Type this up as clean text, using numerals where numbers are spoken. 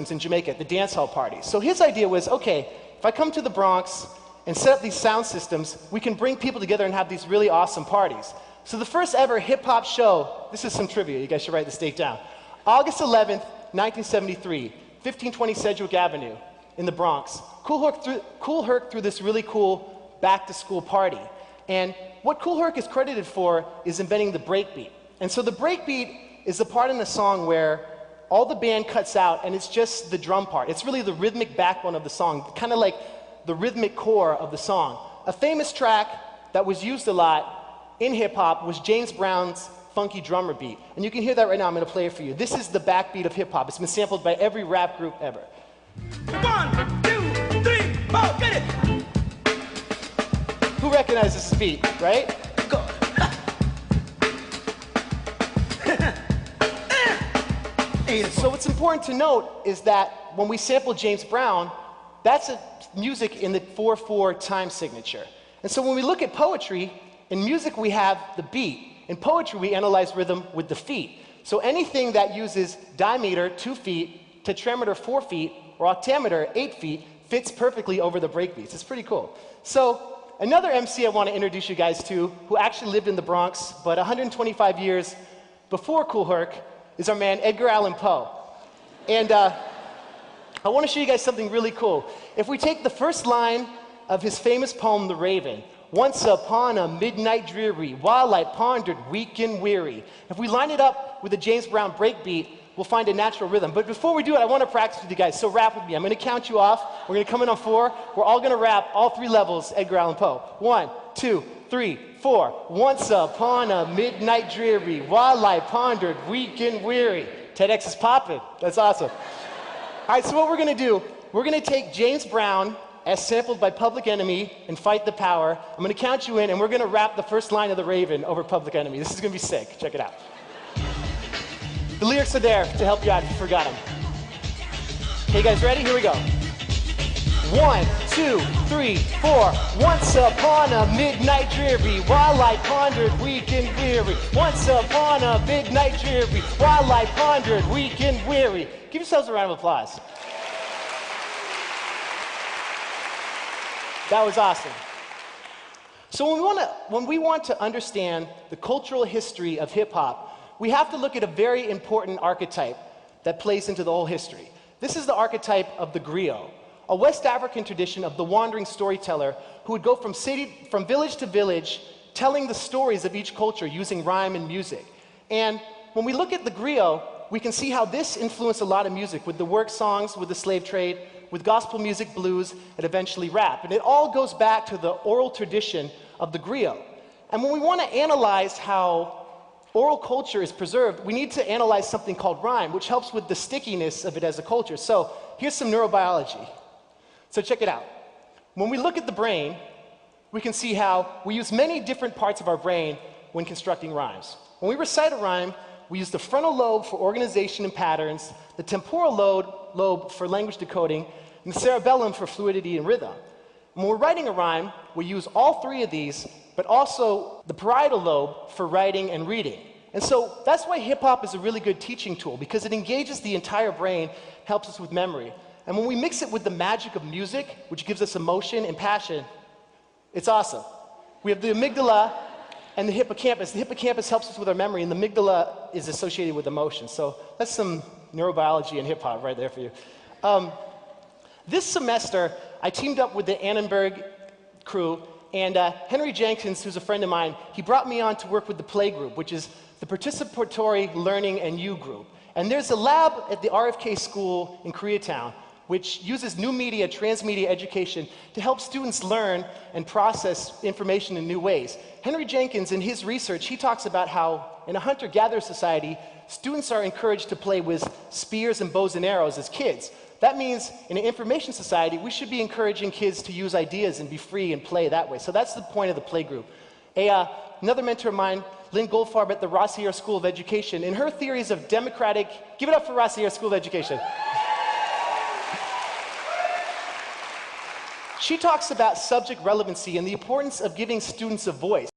in Jamaica at the dance hall parties. So his idea was, okay, if I come to the Bronx and set up these sound systems, we can bring people together and have these really awesome parties. So the first ever hip-hop show, this is some trivia, you guys should write this date down. August 11th, 1973, 1520 Sedgwick Avenue in the Bronx. Kool Herc threw this really cool back-to-school party. And what Kool Herc is credited for is inventing the breakbeat. And so the breakbeat is the part in the song where all the band cuts out and it's just the drum part. It's really the rhythmic backbone of the song, kind of like the rhythmic core of the song. A famous track that was used a lot in hip-hop was James Brown's Funky Drummer Beat. And you can hear that right now. I'm going to play it for you. This is the backbeat of hip-hop. It's been sampled by every rap group ever. 1, 2, 3, 4, get it! Who recognizes this beat, right? Go. So what's important to note is that when we sample James Brown, that's music in the 4/4 time signature. And so when we look at poetry, in music we have the beat. In poetry we analyze rhythm with the feet. So anything that uses dimeter, 2 feet, tetrameter, 4 feet, or octameter, 8 feet, fits perfectly over the breakbeats. It's pretty cool. So another MC I want to introduce you guys to, who actually lived in the Bronx, but 125 years before Kool Herc, is our man Edgar Allan Poe. And I want to show you guys something really cool. If we take the first line of his famous poem, The Raven, once upon a midnight dreary, while I pondered weak and weary. If we line it up with the James Brown breakbeat, we'll find a natural rhythm. But before we do it, I want to practice with you guys, so rap with me. I'm going to count you off. We're going to come in on 4. We're all going to rap all 3 levels, Edgar Allan Poe. 1, 2, 3, 4. Once upon a midnight dreary, while I pondered weak and weary. TEDx is popping. That's awesome. All right, so what we're going to do, we're going to take James Brown as sampled by Public Enemy and Fight the Power. I'm going to count you in, and we're going to rap the first line of The Raven over Public Enemy. This is going to be sick. Check it out. The lyrics are there to help you out if you forgot them. Okay, guys, ready? Here we go. 1, 2, 3, 4. Once upon a midnight dreary, while I pondered weak and weary. Once upon a midnight dreary, while I pondered weak and weary. Give yourselves a round of applause. That was awesome. So when we want to understand the cultural history of hip-hop, we have to look at a very important archetype that plays into the whole history. This is the archetype of the griot, a West African tradition of the wandering storyteller who would go from village to village, telling the stories of each culture using rhyme and music. And when we look at the griot, we can see how this influenced a lot of music with the work songs, with the slave trade, with gospel music, blues, and eventually rap. And it all goes back to the oral tradition of the griot. And when we want to analyze how oral culture is preserved, we need to analyze something called rhyme, which helps with the stickiness of it as a culture. So here's some neurobiology. So check it out. When we look at the brain, we can see how we use many different parts of our brain when constructing rhymes. When we recite a rhyme, we use the frontal lobe for organization and patterns, the temporal lobe for language decoding, and the cerebellum for fluidity and rhythm. When we're writing a rhyme, we use all 3 of these, but also the parietal lobe for writing and reading. And so that's why hip-hop is a really good teaching tool, because it engages the entire brain, helps us with memory. And when we mix it with the magic of music, which gives us emotion and passion, it's awesome. We have the amygdala and the hippocampus. The hippocampus helps us with our memory, and the amygdala is associated with emotion. So that's some neurobiology and hip-hop right there for you. This semester, I teamed up with the Annenberg crew, and Henry Jenkins, who's a friend of mine, he brought me on to work with the Play Group, which is the Participatory Learning and U Group. And there's a lab at the RFK School in Koreatown, which uses new media, transmedia education to help students learn and process information in new ways. Henry Jenkins, in his research, he talks about how in a hunter-gatherer society, students are encouraged to play with spears and bows and arrows as kids. That means in an information society, we should be encouraging kids to use ideas and be free and play that way. So that's the point of the Play Group. Another mentor of mine, Lynn Goldfarb at the Rossier School of Education, in her theories of democratic, give it up for Rossier School of Education. She talks about subject relevancy and the importance of giving students a voice.